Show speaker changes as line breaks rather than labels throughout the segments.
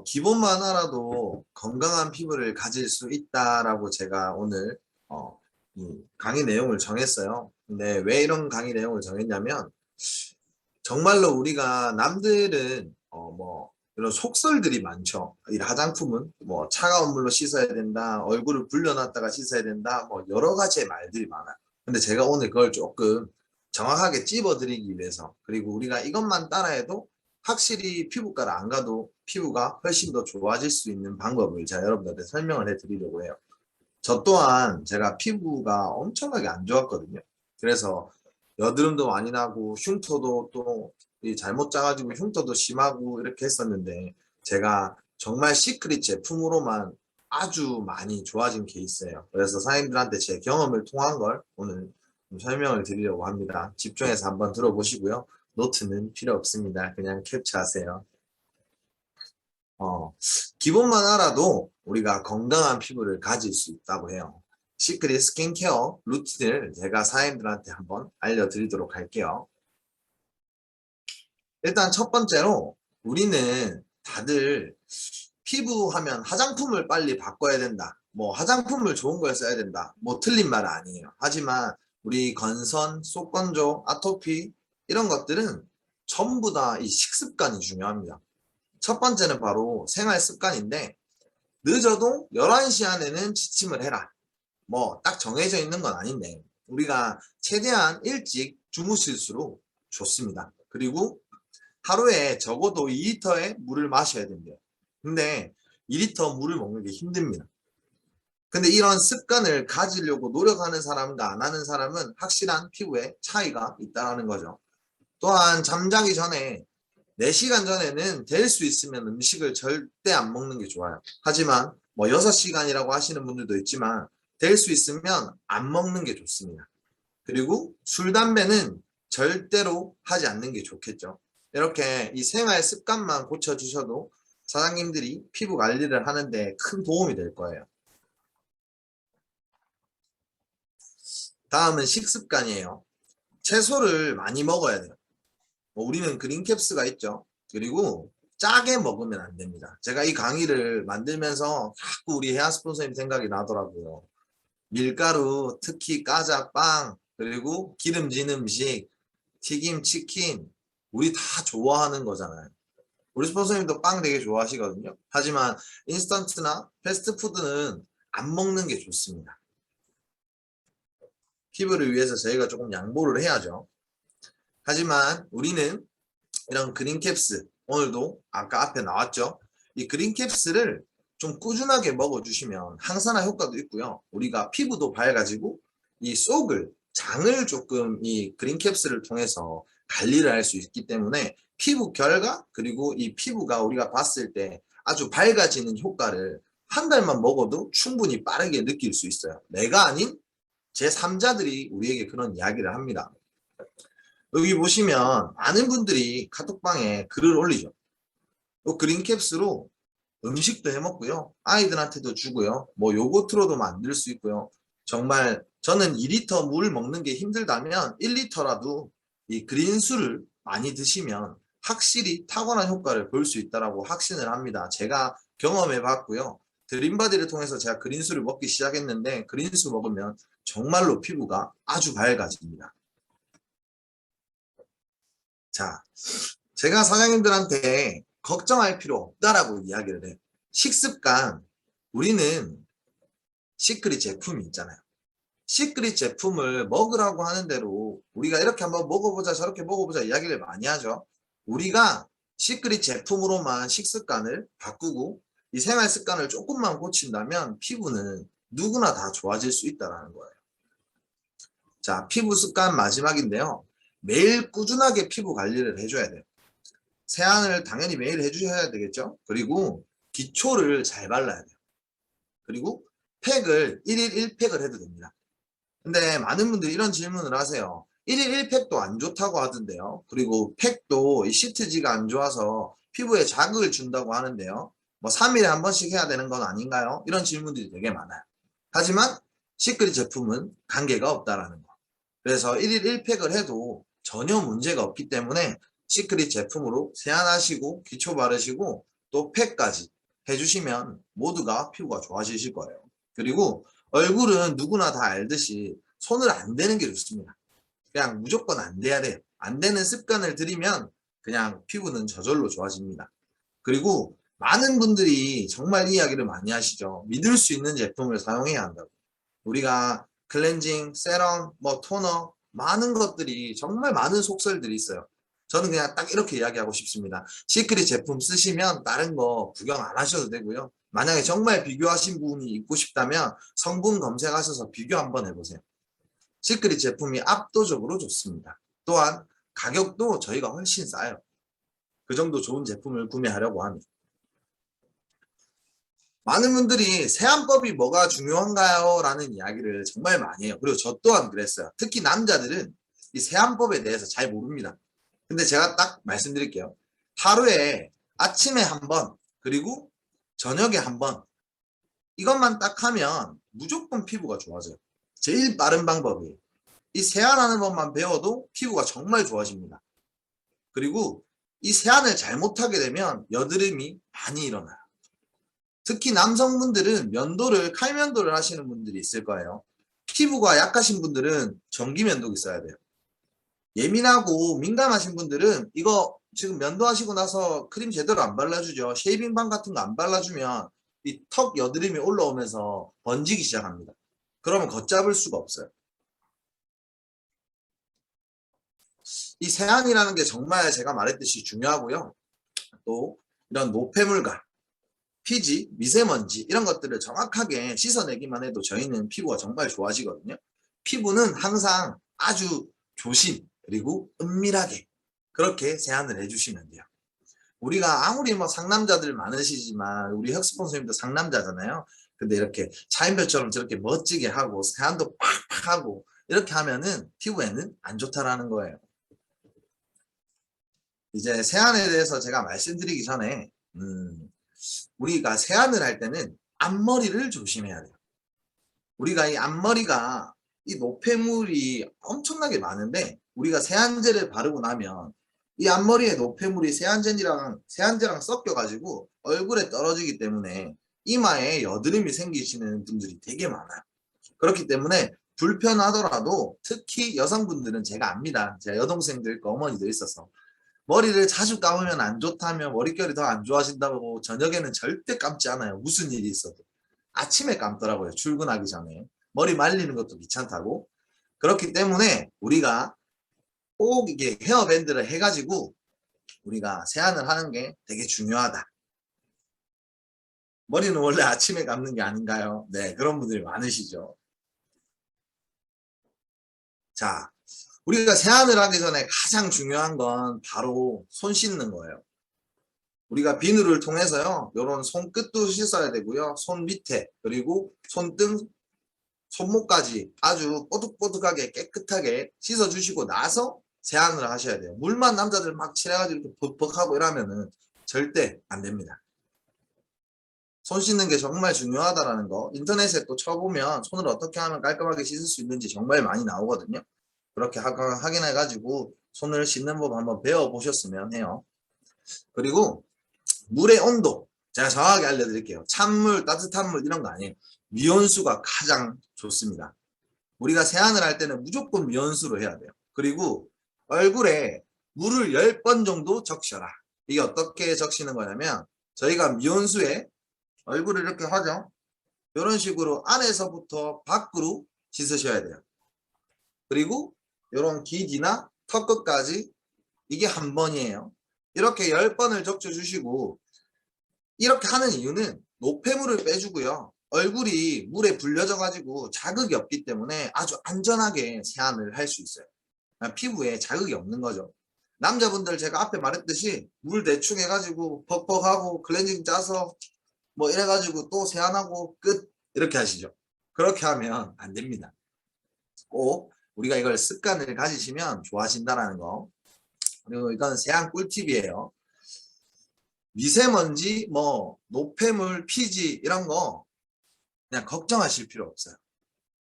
기본만 알아도 건강한 피부를 가질 수 있다라고 제가 오늘 이 강의 내용을 정했어요. 근데 왜 이런 강의 내용을 정했냐면 정말로 우리가 남들은 뭐 이런 속설들이 많죠. 이 화장품은 뭐 차가운 물로 씻어야 된다, 얼굴을 불려놨다가 씻어야 된다, 뭐 여러 가지의 말들이 많아요. 근데 제가 오늘 그걸 조금 정확하게 찝어드리기 위해서, 그리고 우리가 이것만 따라해도 확실히 피부과를 안 가도 피부가 훨씬 더 좋아질 수 있는 방법을 제가 여러분들한테 설명을 해드리려고 해요. 저 또한 제가 피부가 엄청나게 안 좋았거든요. 그래서 여드름도 많이 나고 흉터도 또 잘못 짜가지고 흉터도 심하고 이렇게 했었는데, 제가 정말 시크릿 제품으로만 아주 많이 좋아진 케이스예요. 그래서 사장님들한테 제 경험을 통한 걸 오늘 좀 설명을 드리려고 합니다. 집중해서 한번 들어보시고요. 노트는 필요 없습니다. 그냥 캡처하세요. 기본만 알아도 우리가 건강한 피부를 가질 수 있다고 해요. 시크릿 스킨케어 루틴을 제가 사장님들한테 한번 알려드리도록 할게요. 일단 첫 번째로, 우리는 다들 피부 하면 화장품을 빨리 바꿔야 된다, 뭐 화장품을 좋은 걸 써야 된다, 뭐 틀린 말은 아니에요. 하지만 우리 건선, 속건조, 아토피 이런 것들은 전부 다 이 식습관이 중요합니다. 첫 번째는 바로 생활 습관인데, 늦어도 11시 안에는 지침을 해라. 뭐 딱 정해져 있는 건 아닌데 우리가 최대한 일찍 주무실수록 좋습니다. 그리고 하루에 적어도 2리터의 물을 마셔야 된대요. 근데 2리터 물을 먹는 게 힘듭니다. 근데 이런 습관을 가지려고 노력하는 사람과 안 하는 사람은 확실한 피부에 차이가 있다는 거죠. 또한 잠자기 전에 4시간 전에는 될 수 있으면 음식을 절대 안 먹는 게 좋아요. 하지만 뭐 6시간이라고 하시는 분들도 있지만 될 수 있으면 안 먹는 게 좋습니다. 그리고 술, 담배는 절대로 하지 않는 게 좋겠죠. 이렇게 이 생활 습관만 고쳐주셔도 사장님들이 피부 관리를 하는데 큰 도움이 될 거예요. 다음은 식습관이에요. 채소를 많이 먹어야 돼요. 우리는 그린캡스가 있죠. 그리고 짜게 먹으면 안 됩니다. 제가 이 강의를 만들면서 자꾸 우리 헤아 스폰서님 생각이 나더라고요. 밀가루, 특히 까자, 빵, 그리고 기름진 음식, 튀김, 치킨, 우리 다 좋아하는 거잖아요. 우리 스폰서님도 빵 되게 좋아하시거든요. 하지만 인스턴트나 패스트푸드는 안 먹는 게 좋습니다. 피부를 위해서 저희가 조금 양보를 해야죠. 하지만 우리는 이런 그린캡스, 오늘도 아까 앞에 나왔죠. 이 그린캡스를 좀 꾸준하게 먹어주시면 항산화 효과도 있고요. 우리가 피부도 밝아지고 이 속을, 장을 조금 이 그린캡스를 통해서 관리를 할 수 있기 때문에 피부 결과, 그리고 이 피부가 우리가 봤을 때 아주 밝아지는 효과를 한 달만 먹어도 충분히 빠르게 느낄 수 있어요. 내가 아닌 제3자들이 우리에게 그런 이야기를 합니다. 여기 보시면 많은 분들이 카톡방에 글을 올리죠. 요 그린캡스로 음식도 해먹고요. 아이들한테도 주고요. 뭐 요거트로도 만들 수 있고요. 정말 저는 2리터 물 먹는 게 힘들다면 1리터라도 이 그린수를 많이 드시면 확실히 탁월한 효과를 볼 수 있다고 확신을 합니다. 제가 경험해 봤고요. 드림바디를 통해서 제가 그린수를 먹기 시작했는데, 그린수 먹으면 정말로 피부가 아주 밝아집니다. 자, 제가 사장님들한테 걱정할 필요 없다라고 이야기를 해요. 식습관, 우리는 시크릿 제품이 있잖아요. 시크릿 제품을 먹으라고 하는 대로 우리가 이렇게 한번 먹어보자 저렇게 먹어보자 이야기를 많이 하죠. 우리가 시크릿 제품으로만 식습관을 바꾸고 이 생활 습관을 조금만 고친다면 피부는 누구나 다 좋아질 수 있다는 거예요. 자, 피부 습관 마지막인데요. 매일 꾸준하게 피부 관리를 해줘야 돼요. 세안을 당연히 매일 해주셔야 되겠죠. 그리고 기초를 잘 발라야 돼요. 그리고 팩을 1일 1팩을 해도 됩니다. 근데 많은 분들이 이런 질문을 하세요. 1일 1팩도 안 좋다고 하던데요. 그리고 팩도 시트지가 안 좋아서 피부에 자극을 준다고 하는데요. 뭐 3일에 한 번씩 해야 되는 건 아닌가요? 이런 질문들이 되게 많아요. 하지만 시크릿 제품은 관계가 없다라는 거. 그래서 1일 1팩을 해도 전혀 문제가 없기 때문에 시크릿 제품으로 세안하시고 기초 바르시고 또 팩까지 해주시면 모두가 피부가 좋아지실 거예요. 그리고 얼굴은 누구나 다 알듯이 손을 안 대는 게 좋습니다. 그냥 무조건 안 돼야 돼요. 안 되는 습관을 들이면 그냥 피부는 저절로 좋아집니다. 그리고 많은 분들이 정말 이야기를 많이 하시죠. 믿을 수 있는 제품을 사용해야 한다고. 우리가 클렌징, 세럼, 뭐 토너 많은 것들이 정말 많은 속설들이 있어요. 저는 그냥 딱 이렇게 이야기하고 싶습니다. 시크릿 제품 쓰시면 다른 거 구경 안 하셔도 되고요. 만약에 정말 비교하신 부분이 있고 싶다면 성분 검색하셔서 비교 한번 해보세요. 시크릿 제품이 압도적으로 좋습니다. 또한 가격도 저희가 훨씬 싸요. 그 정도 좋은 제품을 구매하려고 하면. 많은 분들이 세안법이 뭐가 중요한가요? 라는 이야기를 정말 많이 해요. 그리고 저 또한 그랬어요. 특히 남자들은 이 세안법에 대해서 잘 모릅니다. 근데 제가 딱 말씀드릴게요. 하루에 아침에 한 번, 그리고 저녁에 한 번, 이것만 딱 하면 무조건 피부가 좋아져요. 제일 빠른 방법이에요. 이 세안하는 법만 배워도 피부가 정말 좋아집니다. 그리고 이 세안을 잘못하게 되면 여드름이 많이 일어나요. 특히 남성분들은 면도를 칼면도를 하시는 분들이 있을 거예요. 피부가 약하신 분들은 전기면도기 써야 돼요. 예민하고 민감하신 분들은 이거 지금 면도하시고 나서 크림 제대로 안 발라주죠. 쉐이빙밤 같은 거 안 발라주면 이 턱 여드름이 올라오면서 번지기 시작합니다. 그러면 걷잡을 수가 없어요. 이 세안이라는 게 정말 제가 말했듯이 중요하고요. 또 이런 노폐물과 피지, 미세먼지 이런 것들을 정확하게 씻어내기만 해도 저희는 피부가 정말 좋아지거든요. 피부는 항상 아주 조심 그리고 은밀하게 그렇게 세안을 해주시면 돼요. 우리가 아무리 뭐 상남자들 많으시지만 우리 혁스폰 선생님도 상남자잖아요. 근데 이렇게 차인별처럼 저렇게 멋지게 하고 세안도 팍팍 하고 이렇게 하면은 피부에는 안 좋다라는 거예요. 이제 세안에 대해서 제가 말씀드리기 전에 우리가 세안을 할 때는 앞머리를 조심해야 돼요. 우리가 이 앞머리가 이 노폐물이 엄청나게 많은데 우리가 세안제를 바르고 나면 이 앞머리에 노폐물이 세안제랑 섞여가지고 얼굴에 떨어지기 때문에 이마에 여드름이 생기시는 분들이 되게 많아요. 그렇기 때문에 불편하더라도 특히 여성분들은 제가 압니다. 제가 여동생들 있고 어머니도 있어서 머리를 자주 감으면 안 좋다며 머릿결이 더 안 좋아진다고 저녁에는 절대 감지 않아요. 무슨 일이 있어도. 아침에 감더라고요. 출근하기 전에. 머리 말리는 것도 귀찮다고. 그렇기 때문에 우리가 꼭 이게 헤어밴드를 해가지고 우리가 세안을 하는 게 되게 중요하다. 머리는 원래 아침에 감는 게 아닌가요? 네, 그런 분들이 많으시죠. 자, 우리가 세안을 하기 전에 가장 중요한 건 바로 손 씻는 거예요. 우리가 비누를 통해서요. 이런 손끝도 씻어야 되고요. 손 밑에 그리고 손등, 손목까지 아주 뽀득뽀득하게 깨끗하게 씻어주시고 나서 세안을 하셔야 돼요. 물만 남자들 막 칠해가지고 이렇게 벅벅하고 이러면은 절대 안 됩니다. 손 씻는 게 정말 중요하다라는 거 인터넷에 또 쳐보면 손을 어떻게 하면 깔끔하게 씻을 수 있는지 정말 많이 나오거든요. 그렇게 확인해가지고 손을 씻는 법 한번 배워보셨으면 해요. 그리고 물의 온도 제가 정확하게 알려드릴게요. 찬물, 따뜻한 물 이런 거 아니에요. 미온수가 가장 좋습니다. 우리가 세안을 할 때는 무조건 미온수로 해야 돼요. 그리고 얼굴에 물을 10번 정도 적셔라. 이게 어떻게 적시는 거냐면 저희가 미온수에 얼굴을 이렇게 하죠. 이런 식으로 안에서부터 밖으로 씻으셔야 돼요. 그리고 이런 귀지나 턱끝까지 이게 한 번이에요. 이렇게 10번을 적셔주시고 이렇게 하는 이유는 노폐물을 빼주고요. 얼굴이 물에 불려져 가지고 자극이 없기 때문에 아주 안전하게 세안을 할 수 있어요. 피부에 자극이 없는 거죠. 남자분들 제가 앞에 말했듯이 물 대충 해가지고 벅벅하고 클렌징 짜서 뭐 이래가지고 또 세안하고 끝 이렇게 하시죠. 그렇게 하면 안 됩니다. 꼭 우리가 이걸 습관을 가지시면 좋아진다는 거. 그리고 이건 세안 꿀팁이에요. 미세먼지, 뭐 노폐물, 피지 이런 거 그냥 걱정하실 필요 없어요.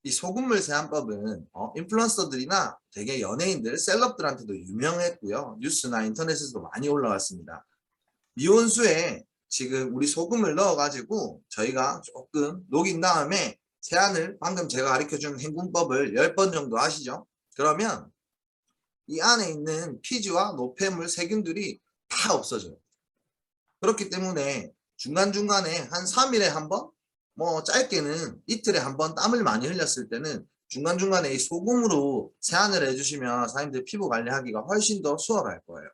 이 소금물 세안법은 인플루언서들이나 되게 연예인들, 셀럽들한테도 유명했고요. 뉴스나 인터넷에서도 많이 올라왔습니다. 미온수에 지금 우리 소금을 넣어가지고 저희가 조금 녹인 다음에 세안을 방금 제가 가르쳐준 행군법을 10번 정도 하시죠. 그러면 이 안에 있는 피지와 노폐물 세균들이 다 없어져요. 그렇기 때문에 중간중간에 한 3일에 한 번, 뭐 짧게는 이틀에 한 번 땀을 많이 흘렸을 때는 중간중간에 이 소금으로 세안을 해주시면 사장님들 피부 관리하기가 훨씬 더 수월할 거예요.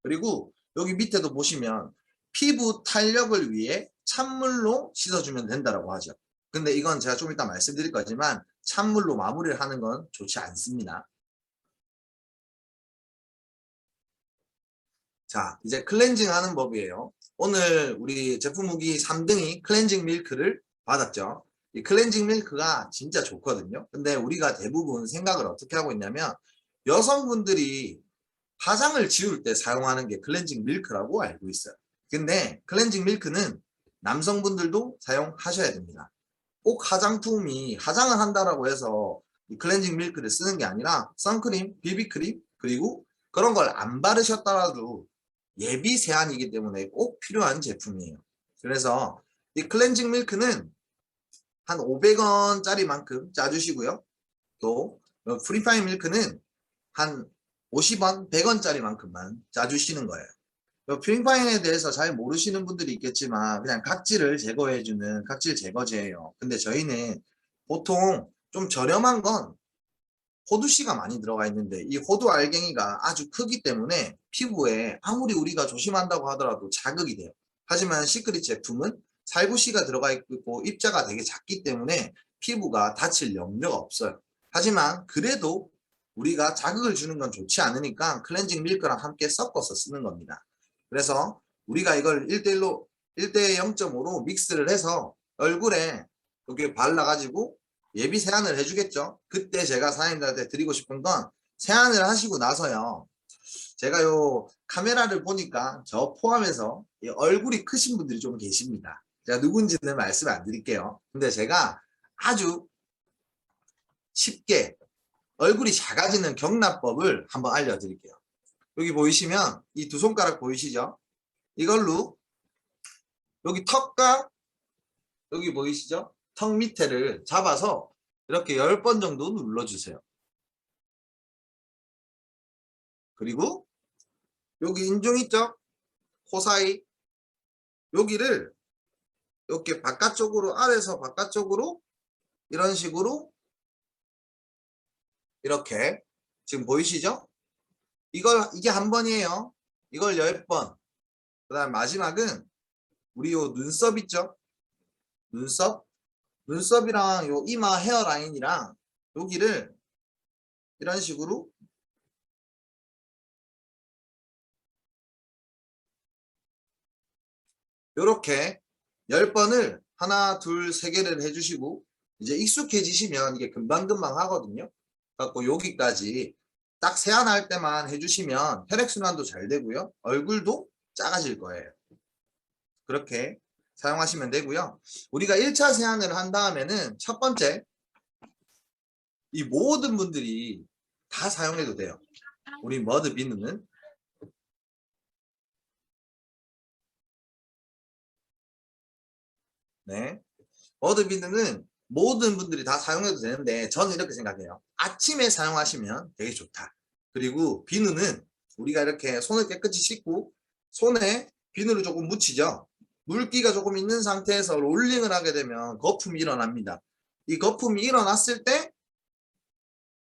그리고 여기 밑에도 보시면 피부 탄력을 위해 찬물로 씻어주면 된다고 하죠. 근데 이건 제가 좀 이따 말씀드릴 거지만 찬물로 마무리를 하는 건 좋지 않습니다. 자, 이제 클렌징 하는 법이에요. 오늘 우리 제품 후기 3등이 클렌징 밀크를 받았죠. 이 클렌징 밀크가 진짜 좋거든요. 근데 우리가 대부분 생각을 어떻게 하고 있냐면 여성분들이 화장을 지울 때 사용하는 게 클렌징 밀크라고 알고 있어요. 근데 클렌징 밀크는 남성분들도 사용하셔야 됩니다. 꼭 화장품이 화장을 한다라고 해서 이 클렌징 밀크를 쓰는 게 아니라 선크림, 비비크림 그리고 그런 걸 안 바르셨더라도 예비 세안이기 때문에 꼭 필요한 제품이에요. 그래서 이 클렌징 밀크는 한 500원짜리만큼 짜주시고요. 또 프리파인 밀크는 한 50원, 100원짜리만큼만 짜주시는 거예요. 프리파인에 대해서 잘 모르시는 분들이 있겠지만 그냥 각질을 제거해주는 각질 제거제예요. 근데 저희는 보통 좀 저렴한 건 호두씨가 많이 들어가 있는데 이 호두 알갱이가 아주 크기 때문에 피부에 아무리 우리가 조심한다고 하더라도 자극이 돼요. 하지만 시크릿 제품은 살구씨가 들어가 있고 입자가 되게 작기 때문에 피부가 다칠 염려가 없어요. 하지만 그래도 우리가 자극을 주는 건 좋지 않으니까 클렌징 밀크랑 함께 섞어서 쓰는 겁니다. 그래서 우리가 이걸 1대1로 1대 0.5로 믹스를 해서 얼굴에 이렇게 발라가지고 예비 세안을 해주겠죠. 그때 제가 사장님들한테 드리고 싶은 건 세안을 하시고 나서요. 제가 요 카메라를 보니까 저 포함해서 얼굴이 크신 분들이 좀 계십니다. 제가 누군지는 말씀 안 드릴게요. 근데 제가 아주 쉽게 얼굴이 작아지는 경납법을 한번 알려드릴게요. 여기 보이시면 이 두 손가락 보이시죠? 이걸로 여기 턱과 여기 보이시죠? 턱 밑에를 잡아서 이렇게 10번 정도 눌러주세요. 그리고 여기 인중 있죠? 코 사이 여기를 이렇게 바깥쪽으로 아래에서 바깥쪽으로 이런 식으로 이렇게 지금 보이시죠? 이게 한 번이에요. 이걸 10번. 그 다음 마지막은 우리 요 눈썹 있죠? 눈썹이랑 요 이마 헤어라인이랑 여기를 이런 식으로 이렇게 10번을 하나, 둘, 세 개를 해주시고 이제 익숙해지시면 이게 금방금방 하거든요. 그래서 여기까지 딱 세안할 때만 해주시면 혈액순환도 잘 되고요. 얼굴도 작아질 거예요. 그렇게 사용하시면 되고요. 우리가 1차 세안을 한 다음에는 첫 번째 이 모든 분들이 다 사용해도 돼요. 우리 머드 비누는 네. 머드 비누는 모든 분들이 다 사용해도 되는데 저는 이렇게 생각해요. 아침에 사용하시면 되게 좋다. 그리고 비누는 우리가 이렇게 손을 깨끗이 씻고 손에 비누를 조금 묻히죠. 물기가 조금 있는 상태에서 롤링을 하게 되면 거품이 일어납니다. 이 거품이 일어났을 때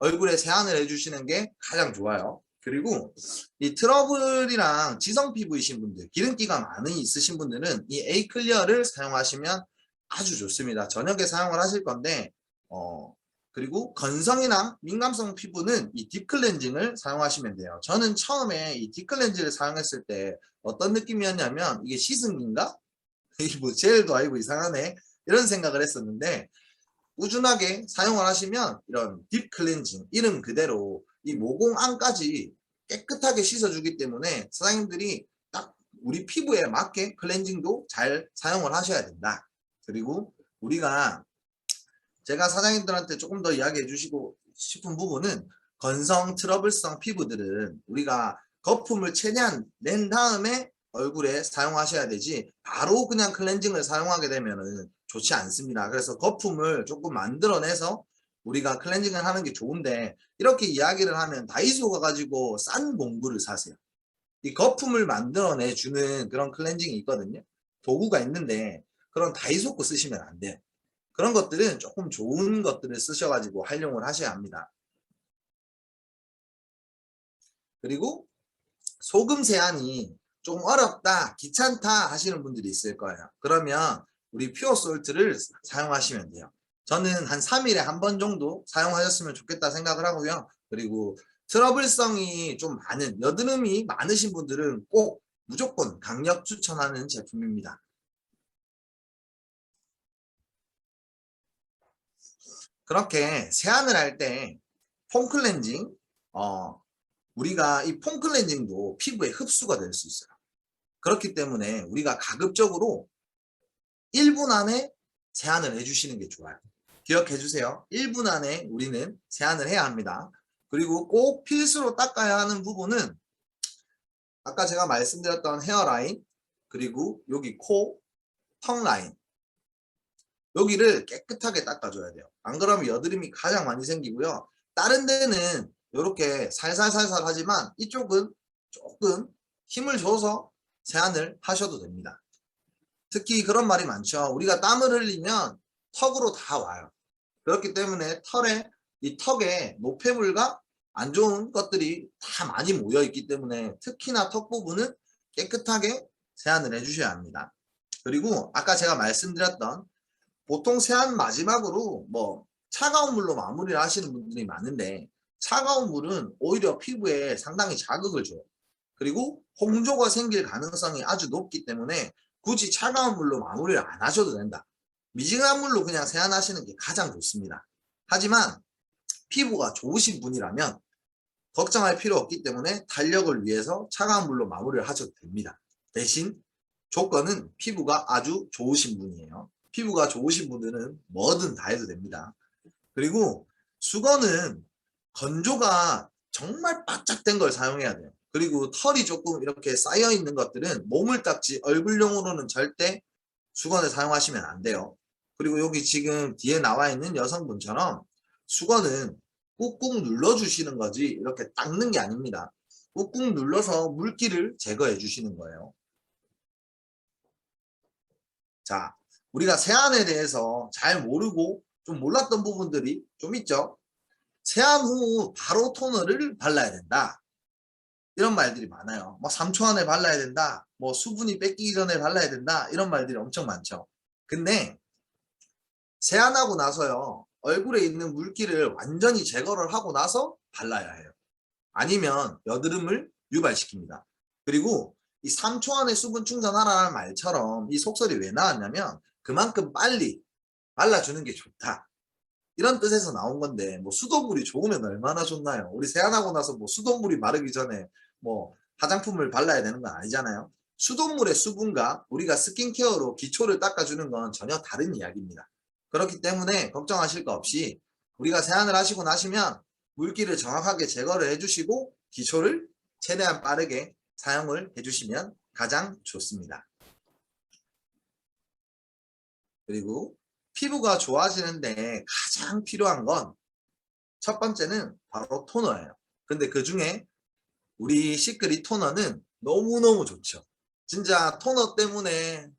얼굴에 세안을 해주시는 게 가장 좋아요. 그리고 이 트러블이랑 지성 피부이신 분들, 기름기가 많이 있으신 분들은 이 에이클리어를 사용하시면 아주 좋습니다. 저녁에 사용을 하실 건데 그리고 건성이나 민감성 피부는 이 딥클렌징을 사용하시면 돼요. 저는 처음에 이 딥클렌징을 사용했을 때 어떤 느낌이었냐면 이게 씻은기인가? 이게 뭐 젤도 아니고 이상하네 이런 생각을 했었는데 꾸준하게 사용을 하시면 이런 딥 클렌징 이름 그대로 이 모공 안까지 깨끗하게 씻어주기 때문에 사장님들이 딱 우리 피부에 맞게 클렌징도 잘 사용을 하셔야 된다. 그리고 우리가 제가 사장님들한테 조금 더 이야기해 주시고 싶은 부분은 건성 트러블성 피부들은 우리가 거품을 최대한 낸 다음에 얼굴에 사용하셔야 되지 바로 그냥 클렌징을 사용하게 되면은 좋지 않습니다. 그래서 거품을 조금 만들어내서 우리가 클렌징을 하는 게 좋은데 이렇게 이야기를 하면 다이소 가가지고 싼 공구를 사세요. 이 거품을 만들어내 주는 그런 클렌징이 있거든요. 도구가 있는데 그런 다이소 거 쓰시면 안 돼요. 그런 것들은 조금 좋은 것들을 쓰셔가지고 활용을 하셔야 합니다. 그리고 소금 세안이 좀 어렵다, 귀찮다 하시는 분들이 있을 거예요. 그러면 우리 퓨어 솔트를 사용하시면 돼요. 저는 한 3일에 한 번 정도 사용하셨으면 좋겠다 생각을 하고요. 그리고 트러블성이 좀 많은, 여드름이 많으신 분들은 꼭 무조건 강력 추천하는 제품입니다. 그렇게 세안을 할 때 폼클렌징, 우리가 이 폼클렌징도 피부에 흡수가 될 수 있어요. 그렇기 때문에 우리가 가급적으로 1분 안에 세안을 해주시는 게 좋아요. 기억해 주세요. 1분 안에 우리는 세안을 해야 합니다. 그리고 꼭 필수로 닦아야 하는 부분은 아까 제가 말씀드렸던 헤어라인, 그리고 여기 코, 턱 라인, 여기를 깨끗하게 닦아줘야 돼요. 안 그러면 여드름이 가장 많이 생기고요. 다른 데는 이렇게 살살살살 하지만 이쪽은 조금 힘을 줘서 세안을 하셔도 됩니다. 특히 그런 말이 많죠. 우리가 땀을 흘리면 턱으로 다 와요. 그렇기 때문에 이 턱에 노폐물과 안 좋은 것들이 다 많이 모여 있기 때문에 특히나 턱 부분은 깨끗하게 세안을 해주셔야 합니다. 그리고 아까 제가 말씀드렸던 보통 세안 마지막으로 뭐 차가운 물로 마무리를 하시는 분들이 많은데 차가운 물은 오히려 피부에 상당히 자극을 줘요. 그리고 홍조가 생길 가능성이 아주 높기 때문에 굳이 차가운 물로 마무리를 안 하셔도 된다. 미지근한 물로 그냥 세안하시는 게 가장 좋습니다. 하지만 피부가 좋으신 분이라면 걱정할 필요 없기 때문에 탄력을 위해서 차가운 물로 마무리를 하셔도 됩니다. 대신 조건은 피부가 아주 좋으신 분이에요. 피부가 좋으신 분들은 뭐든 다 해도 됩니다. 그리고 수건은 건조가 정말 바짝 된 걸 사용해야 돼요. 그리고 털이 조금 이렇게 쌓여 있는 것들은 몸을 닦지 얼굴용으로는 절대 수건을 사용하시면 안 돼요. 그리고 여기 지금 뒤에 나와 있는 여성분처럼 수건은 꾹꾹 눌러주시는 거지 이렇게 닦는 게 아닙니다. 꾹꾹 눌러서 물기를 제거해 주시는 거예요. 자, 우리가 세안에 대해서 잘 모르고 좀 몰랐던 부분들이 좀 있죠. 세안 후 바로 토너를 발라야 된다. 이런 말들이 많아요. 뭐 3초 안에 발라야 된다. 뭐 수분이 뺏기기 전에 발라야 된다. 이런 말들이 엄청 많죠. 근데 세안하고 나서요. 얼굴에 있는 물기를 완전히 제거를 하고 나서 발라야 해요. 아니면 여드름을 유발시킵니다. 그리고 이 3초 안에 수분 충전하라는 말처럼 이 속설이 왜 나왔냐면 그만큼 빨리 발라주는 게 좋다. 이런 뜻에서 나온 건데 뭐 수돗물이 좋으면 얼마나 좋나요? 우리 세안하고 나서 뭐 수돗물이 마르기 전에 뭐 화장품을 발라야 되는 건 아니잖아요. 수돗물의 수분과 우리가 스킨케어로 기초를 닦아주는 건 전혀 다른 이야기입니다. 그렇기 때문에 걱정하실 거 없이 우리가 세안을 하시고 나시면 물기를 정확하게 제거를 해주시고 기초를 최대한 빠르게 사용을 해주시면 가장 좋습니다. 그리고 피부가 좋아지는데 가장 필요한 건 첫 번째는 바로 토너예요. 근데 그 중에 우리 시크릿 토너는 너무너무 좋죠. 진짜 토너 때문에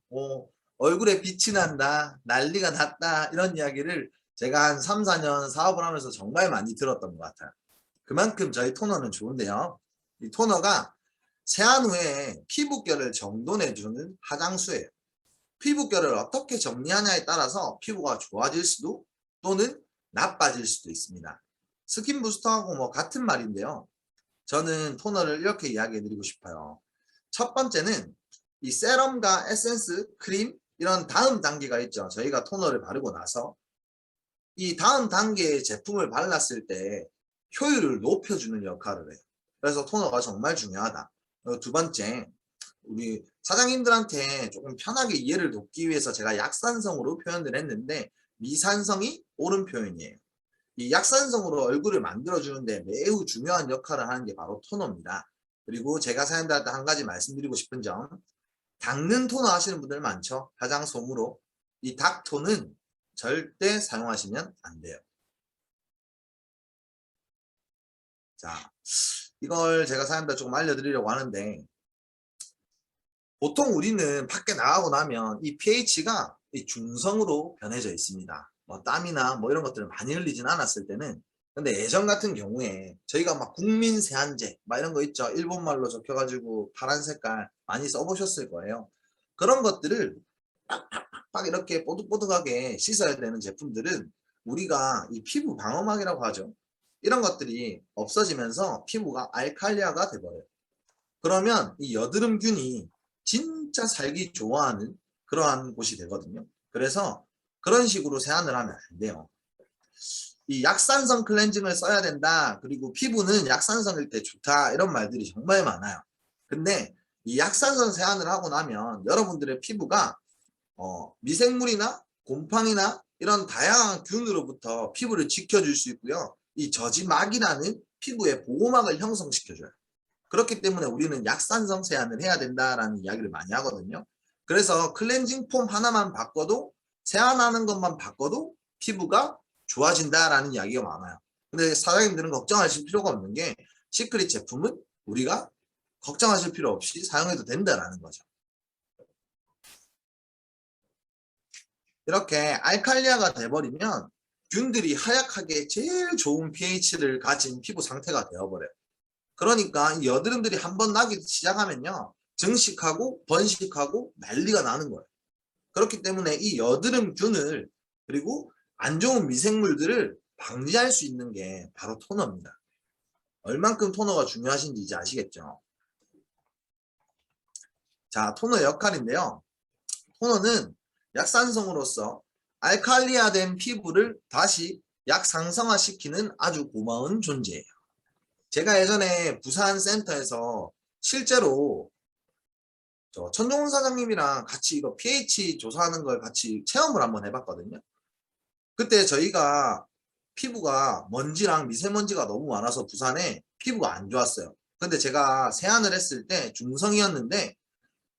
얼굴에 빛이 난다, 난리가 났다 이런 이야기를 제가 한 3, 4년 사업을 하면서 정말 많이 들었던 것 같아요. 그만큼 저희 토너는 좋은데요. 이 토너가 세안 후에 피부결을 정돈해주는 화장수예요. 피부결을 어떻게 정리하냐에 따라서 피부가 좋아질 수도 또는 나빠질 수도 있습니다. 스킨 부스터하고 뭐 같은 말인데요. 저는 토너를 이렇게 이야기해 드리고 싶어요. 첫 번째는 이 세럼과 에센스, 크림 이런 다음 단계가 있죠. 저희가 토너를 바르고 나서 이 다음 단계의 제품을 발랐을 때 효율을 높여주는 역할을 해요. 그래서 토너가 정말 중요하다. 두 번째, 우리 사장님들한테 조금 편하게 이해를 돕기 위해서 제가 약산성으로 표현을 했는데 미산성이 옳은 표현이에요. 이 약산성으로 얼굴을 만들어주는데 매우 중요한 역할을 하는 게 바로 토너입니다. 그리고 제가 사연자한테 한 가지 말씀드리고 싶은 점, 닦는 토너 하시는 분들 많죠. 화장솜으로. 이 닥토는 절대 사용하시면 안 돼요. 자, 이걸 제가 사연자 조금 알려드리려고 하는데, 보통 우리는 밖에 나가고 나면 이 pH가 중성으로 변해져 있습니다. 뭐 땀이나 뭐 이런 것들을 많이 흘리진 않았을 때는. 근데 예전 같은 경우에 저희가 막 국민 세안제 막 이런 거 있죠. 일본말로 적혀가지고 파란 색깔 많이 써보셨을 거예요. 그런 것들을 막 이렇게 뽀득뽀득하게 씻어야 되는 제품들은 우리가 이 피부 방어막이라고 하죠. 이런 것들이 없어지면서 피부가 알칼리아가 돼버려요. 그러면 이 여드름균이 진짜 살기 좋아하는 그러한 곳이 되거든요. 그래서 그런 식으로 세안을 하면 안 돼요. 이 약산성 클렌징을 써야 된다. 그리고 피부는 약산성일 때 좋다. 이런 말들이 정말 많아요. 근데 이 약산성 세안을 하고 나면 여러분들의 피부가 미생물이나 곰팡이나 이런 다양한 균으로부터 피부를 지켜줄 수 있고요. 이 저지막이라는 피부의 보호막을 형성시켜줘요. 그렇기 때문에 우리는 약산성 세안을 해야 된다라는 이야기를 많이 하거든요. 그래서 클렌징 폼 하나만 바꿔도, 세안하는 것만 바꿔도 피부가 좋아진다라는 이야기가 많아요. 근데 사장님들은 걱정하실 필요가 없는 게, 시크릿 제품은 우리가 걱정하실 필요 없이 사용해도 된다라는 거죠. 이렇게 알칼리아가 돼버리면 균들이 하얗게 제일 좋은 pH를 가진 피부 상태가 되어버려요. 그러니까 이 여드름들이 한번 나기 시작하면요, 증식하고 번식하고 난리가 나는 거예요. 그렇기 때문에 이 여드름균을, 그리고 안 좋은 미생물들을 방지할 수 있는 게 바로 토너입니다. 얼만큼 토너가 중요하신지 이제 아시겠죠? 자, 토너의 역할인데요. 토너는 약산성으로서 알칼리아된 피부를 다시 약상성화시키는 아주 고마운 존재예요. 제가 예전에 부산 센터에서 실제로 천종훈 사장님이랑 같이 이거 pH 조사하는 걸 같이 체험을 한번 해봤거든요. 그때 저희가 피부가 먼지랑 미세먼지가 너무 많아서 부산에 피부가 안 좋았어요. 근데 제가 세안을 했을 때 중성이었는데,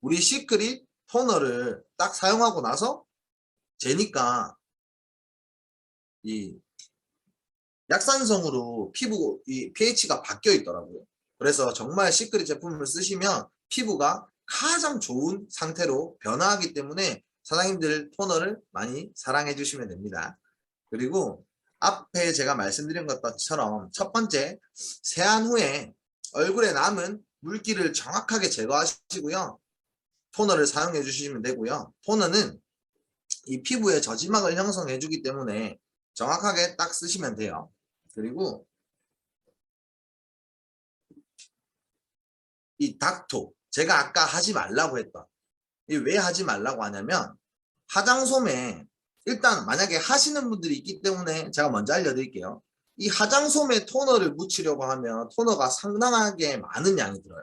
우리 시크릿 토너를 딱 사용하고 나서 재니까 이 약산성으로 피부 이 pH가 바뀌어 있더라고요. 그래서 정말 시크릿 제품을 쓰시면 피부가 가장 좋은 상태로 변화하기 때문에 사장님들 토너를 많이 사랑해 주시면 됩니다. 그리고 앞에 제가 말씀드린 것처럼 첫 번째, 세안 후에 얼굴에 남은 물기를 정확하게 제거하시고요. 토너를 사용해 주시면 되고요. 토너는 이 피부에 저지막을 형성해 주기 때문에 정확하게 딱 쓰시면 돼요. 그리고 이 닥토, 제가 아까 하지 말라고 했던, 이 왜 하지 말라고 하냐면, 화장솜에, 일단 만약에 하시는 분들이 있기 때문에 제가 먼저 알려드릴게요. 이 화장솜에 토너를 묻히려고 하면 토너가 상당하게 많은 양이 들어요.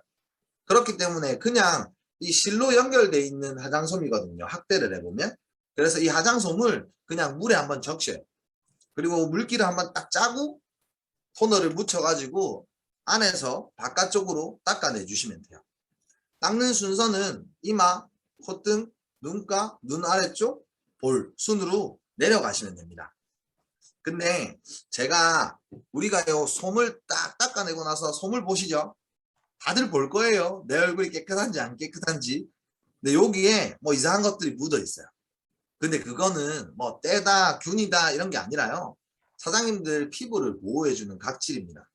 그렇기 때문에 그냥 이 실로 연결되어 있는 화장솜이거든요. 확대를 해보면. 그래서 이 화장솜을 그냥 물에 한번 적셔요. 그리고 물기를 한번 딱 짜고 토너를 묻혀가지고 안에서 바깥쪽으로 닦아내 주시면 돼요. 닦는 순서는 이마, 콧등, 눈가, 눈 아래쪽, 볼, 순으로 내려가시면 됩니다. 근데 제가, 우리가 요 솜을 딱 닦아내고 나서 솜을 보시죠? 다들 볼 거예요. 내 얼굴이 깨끗한지 안 깨끗한지. 근데 여기에 뭐 이상한 것들이 묻어 있어요. 근데 그거는 뭐 때다, 균이다 이런 게 아니라요, 사장님들 피부를 보호해주는 각질입니다.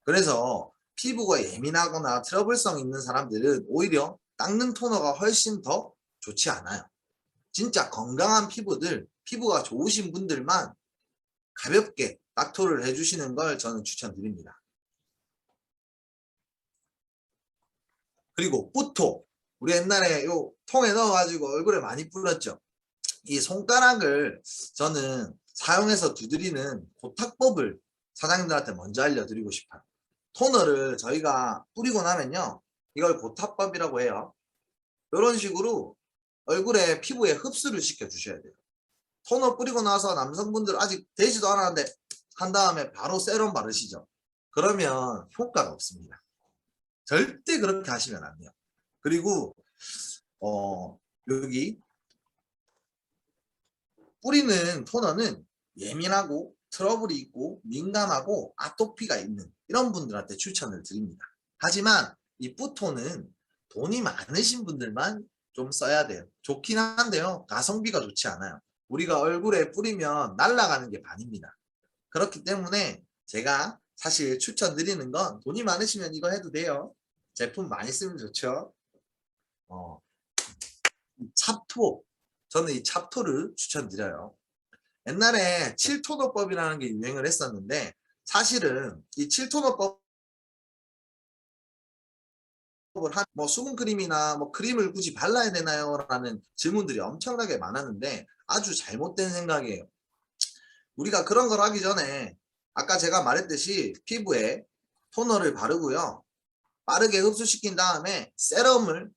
그래서 피부가 예민하거나 트러블성 있는 사람들은 오히려 닦는 토너가 훨씬 더 좋지 않아요. 진짜 건강한 피부들, 피부가 좋으신 분들만 가볍게 닥토를 해주시는 걸 저는 추천드립니다. 그리고 뿌토, 우리 옛날에 요 통에 넣어가지고 얼굴에 많이 뿌렸죠. 이 손가락을 저는 사용해서 두드리는 고탁법을 사장님들한테 먼저 알려드리고 싶어요. 토너를 저희가 뿌리고 나면요, 이걸 고탁법이라고 해요. 이런 식으로 얼굴에 피부에 흡수를 시켜 주셔야 돼요. 토너 뿌리고 나서 남성분들 아직 되지도 않았는데 한 다음에 바로 세럼 바르시죠. 그러면 효과가 없습니다. 절대 그렇게 하시면 안 돼요. 그리고 여기 뿌리는 토너는 예민하고 트러블이 있고 민감하고 아토피가 있는 이런 분들한테 추천을 드립니다. 하지만 이 푸톤은 돈이 많으신 분들만 좀 써야 돼요. 좋긴 한데요. 가성비가 좋지 않아요. 우리가 얼굴에 뿌리면 날아가는 게 반입니다. 그렇기 때문에 제가 사실 추천드리는 건 돈이 많으시면 이거 해도 돼요. 제품 많이 쓰면 좋죠. 어, 찹토. 저는 이 찹토를 추천드려요. 옛날에 7토너법이라는 게 유행을 했었는데 사실은 이 7토너법을 뭐 수분크림이나 뭐 크림을 굳이 발라야 되나요? 라는 질문들이 엄청나게 많았는데 아주 잘못된 생각이에요. 우리가 그런 걸 하기 전에 아까 제가 말했듯이 피부에 토너를 바르고요. 빠르게 흡수시킨 다음에 세럼을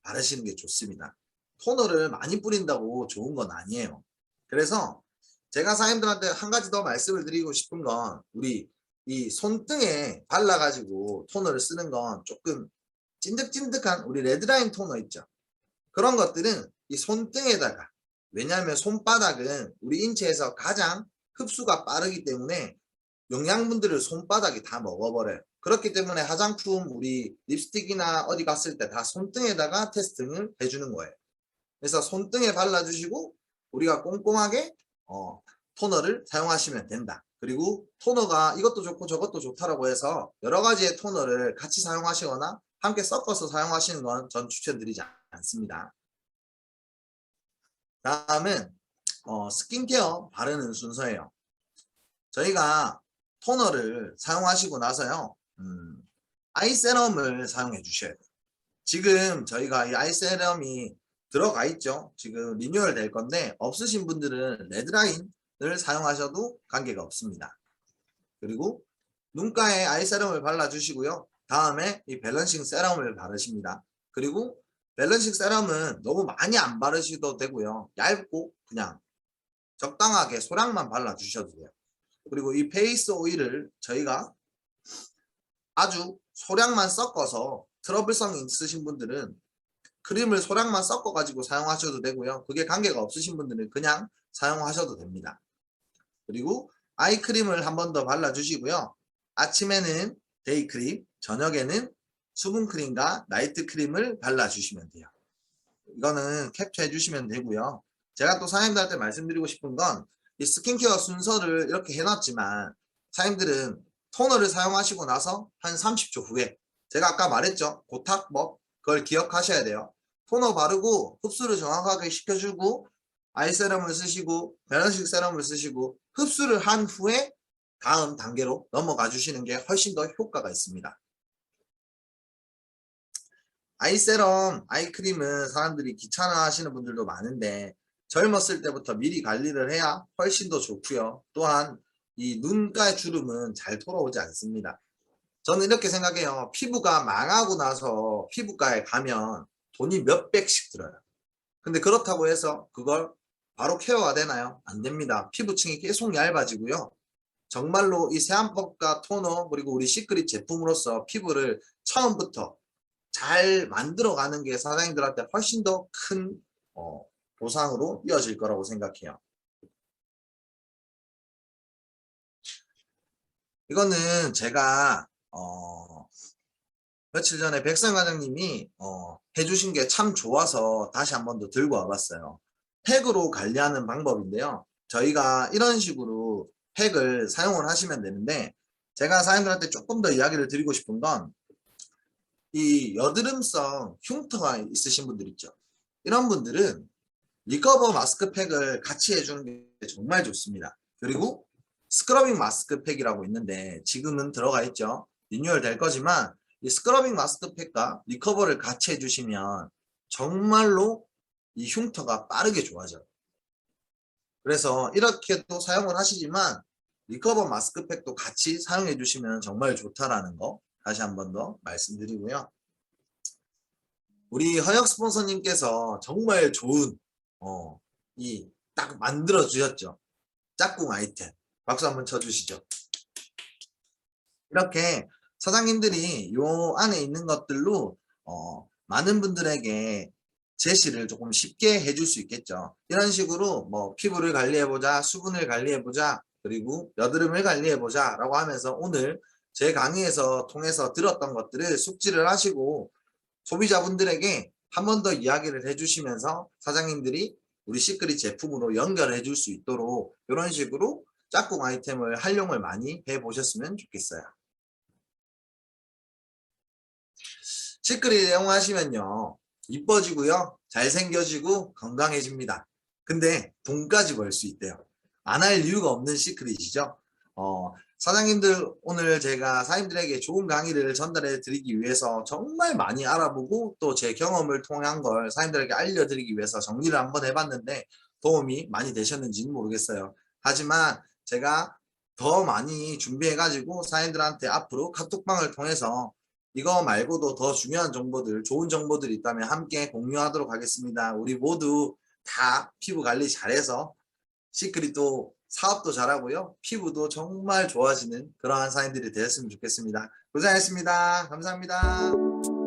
바르시는 게 좋습니다. 토너를 많이 뿌린다고 좋은 건 아니에요. 그래서 제가 사장님들한테 한 가지 더 말씀을 드리고 싶은 건 우리 이 손등에 발라가지고 토너를 쓰는 건 조금 찐득찐득한 우리 레드라인 토너 있죠. 그런 것들은 이 손등에다가 왜냐하면 손바닥은 우리 인체에서 가장 흡수가 빠르기 때문에 영양분들을 손바닥이 다 먹어버려요. 그렇기 때문에 화장품 우리 립스틱이나 어디 갔을 때 다 손등에다가 테스팅을 해주는 거예요. 그래서 손등에 발라주시고 우리가 꼼꼼하게 토너를 사용하시면 된다. 그리고 토너가 이것도 좋고 저것도 좋다라고 해서 여러 가지의 토너를 같이 사용하시거나 함께 섞어서 사용하시는 건 전 추천드리지 않습니다. 다음은 스킨케어 바르는 순서예요. 저희가 토너를 사용하시고 나서요. 아이 세럼을 사용해 주셔야 돼요. 지금 저희가 이 아이 세럼이 들어가 있죠. 지금 리뉴얼 될 건데 없으신 분들은 레드라인을 사용하셔도 관계가 없습니다. 그리고 눈가에 아이 세럼을 발라주시고요. 다음에 이 밸런싱 세럼을 바르십니다. 그리고 밸런싱 세럼은 너무 많이 안 바르셔도 되고요. 얇고 그냥 적당하게 소량만 발라주셔도 돼요. 그리고 이 페이스 오일을 저희가 아주 소량만 섞어서 트러블성이 있으신 분들은 크림을 소량만 섞어 가지고 사용하셔도 되고요. 그게 관계가 없으신 분들은 그냥 사용하셔도 됩니다. 그리고 아이크림을 한 번 더 발라주시고요. 아침에는 데이크림, 저녁에는 수분크림과 나이트크림을 발라주시면 돼요. 이거는 캡처해 주시면 되고요. 제가 또 사장님들한테 말씀드리고 싶은 건 이 스킨케어 순서를 이렇게 해놨지만 사장님들은 토너를 사용하시고 나서 한 30초 후에 제가 아까 말했죠. 고탁법 그걸 기억하셔야 돼요. 토너 바르고 흡수를 정확하게 시켜주고 아이 세럼을 쓰시고 밸런싱 세럼을 쓰시고 흡수를 한 후에 다음 단계로 넘어가 주시는 게 훨씬 더 효과가 있습니다. 아이 세럼, 아이 크림은 사람들이 귀찮아 하시는 분들도 많은데 젊었을 때부터 미리 관리를 해야 훨씬 더 좋고요. 또한 이 눈가의 주름은 잘 돌아오지 않습니다. 저는 이렇게 생각해요. 피부가 망하고 나서 피부과에 가면 돈이 몇백씩 들어요. 근데 그렇다고 해서 그걸 바로 케어가 되나요? 안 됩니다. 피부층이 계속 얇아지고요. 정말로 이 세안법과 토너 그리고 우리 시크릿 제품으로서 피부를 처음부터 잘 만들어가는 게 사장님들한테 훨씬 더 큰 보상으로 이어질 거라고 생각해요. 이거는 제가 며칠 전에 백선 과장님이 해주신 게 참 좋아서 다시 한 번 더 들고 와봤어요. 팩으로 관리하는 방법인데요. 저희가 이런 식으로 팩을 사용을 하시면 되는데 제가 사장님들한테 조금 더 이야기를 드리고 싶은 건 이 여드름성 흉터가 있으신 분들 있죠. 이런 분들은 리커버 마스크팩을 같이 해주는 게 정말 좋습니다. 그리고 스크러빙 마스크팩이라고 있는데 지금은 들어가 있죠. 리뉴얼 될 거지만 이 스크러빙 마스크팩과 리커버를 같이 해주시면 정말로 이 흉터가 빠르게 좋아져요. 그래서 이렇게도 사용을 하시지만 리커버 마스크팩도 같이 사용해 주시면 정말 좋다라는 거 다시 한 번 더 말씀드리고요. 우리 허영 스폰서님께서 정말 좋은 이 딱 만들어 주셨죠. 짝꿍 아이템 박수 한번 쳐주시죠. 이렇게 사장님들이 요 안에 있는 것들로 많은 분들에게 제시를 조금 쉽게 해줄 수 있겠죠. 이런 식으로 뭐 피부를 관리해보자, 수분을 관리해보자, 그리고 여드름을 관리해보자 라고 하면서 오늘 제 강의에서 통해서 들었던 것들을 숙지를 하시고 소비자분들에게 한 번 더 이야기를 해주시면서 사장님들이 우리 시크릿 제품으로 연결해 줄 수 있도록 이런 식으로 짝꿍 아이템을 활용을 많이 해보셨으면 좋겠어요. 시크릿 이용하시면요, 이뻐지고요, 잘생겨지고 건강해집니다. 근데 돈까지 벌 수 있대요. 안 할 이유가 없는 시크릿이죠. 사장님들, 오늘 제가 사장님들에게 좋은 강의를 전달해 드리기 위해서 정말 많이 알아보고 또 제 경험을 통한 걸 사장님들에게 알려드리기 위해서 정리를 한번 해봤는데 도움이 많이 되셨는지는 모르겠어요. 하지만 제가 더 많이 준비해 가지고 사장님들한테 앞으로 카톡방을 통해서 이거 말고도 더 중요한 정보들, 좋은 정보들이 있다면 함께 공유하도록 하겠습니다. 우리 모두 다 피부 관리 잘해서 시크릿도 사업도 잘하고요, 피부도 정말 좋아지는 그러한 사람들이 되었으면 좋겠습니다. 고생하셨습니다. 감사합니다.